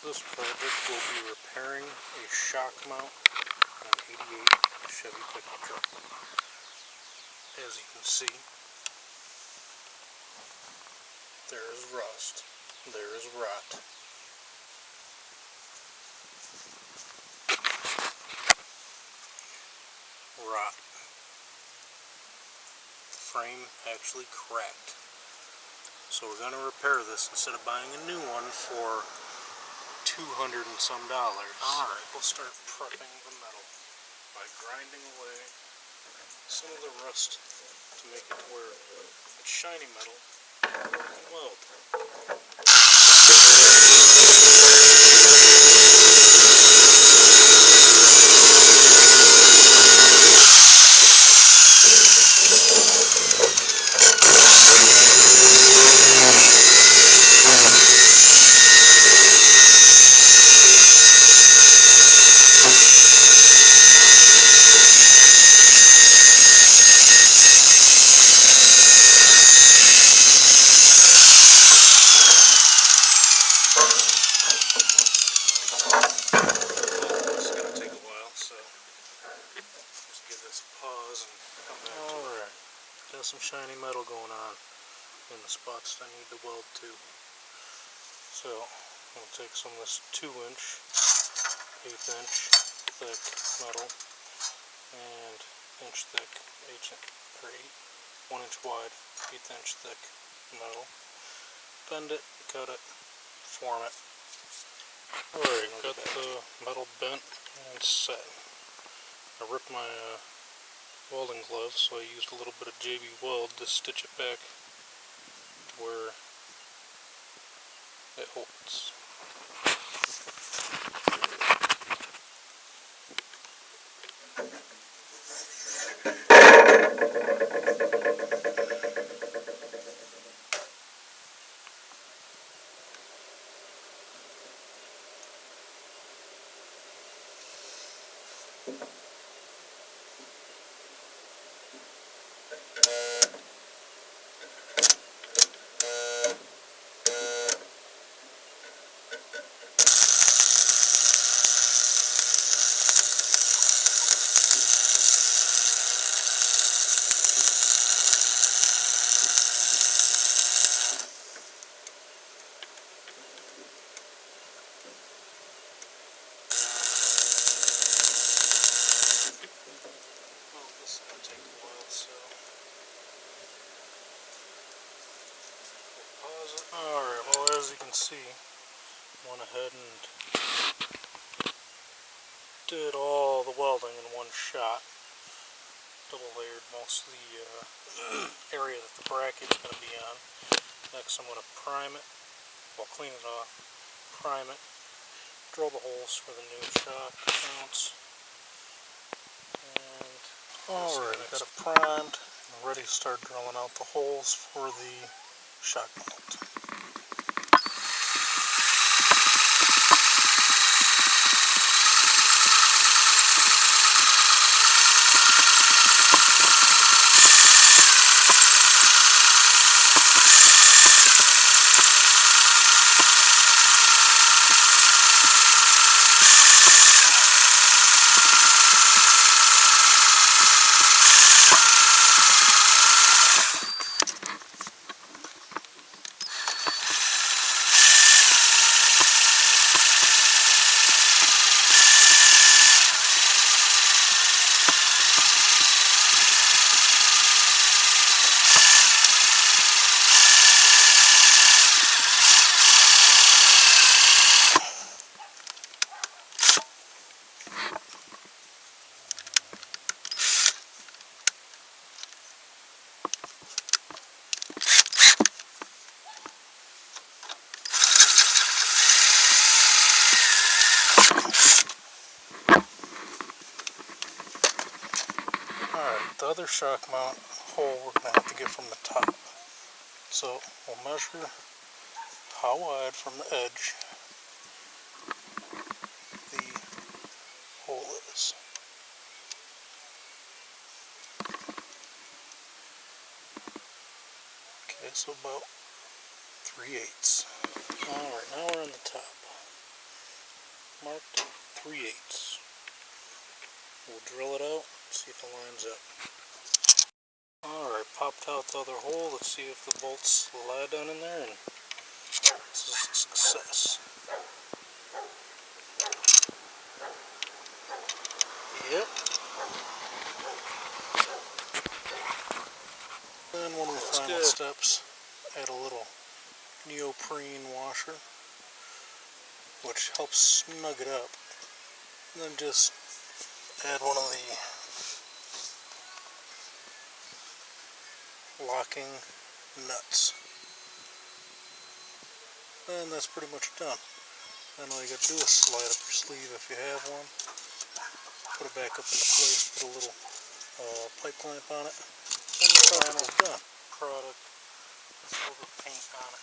This project will be repairing a shock mount on an 88 Chevy pickup truck. As you can see, there is rust, there is rot. Rot. The frame actually cracked. So we're going to repair this instead of buying a new one for $200 and some. Alright, we'll start prepping the metal by grinding away some of the rust to make it where it's shiny metal we can weld. Got some shiny metal going on in the spots that I need to weld to. So I'll take some of this 2-inch, 1/8 thick metal and inch thick, 1 inch wide, 1/8 thick metal. Bend it, cut it, form it. Alright, got the metal bent and set. I ripped my welding gloves, so I used a little bit of Chevy weld to stitch it back to where it holds. Alright, well, as you can see, went ahead and did all the welding in one shot. Double layered most of the area that the bracket's going to be on. Next I'm going to prime it, well, clean it off, prime it, drill the holes for the new shock mounts. And alright, I got it primed and ready to start drilling out the holes for the shock mount. The other shock mount hole we're going to have to get from the top. So we'll measure how wide from the edge the hole is. Okay, so about 3/8. Alright, now we're on the top. drill it out, see if it lines up. Alright, popped out the other hole. Let's see if the bolts slide down in there, and this is a success. Yep. And one of the final steps, add a little neoprene washer, which helps snug it up. And then just add one of the locking nuts. And that's pretty much done. Then all you gotta do is slide up your sleeve if you have one. Put it back up into place, put a little pipe clamp on it, and the final done. Product, silver paint on it.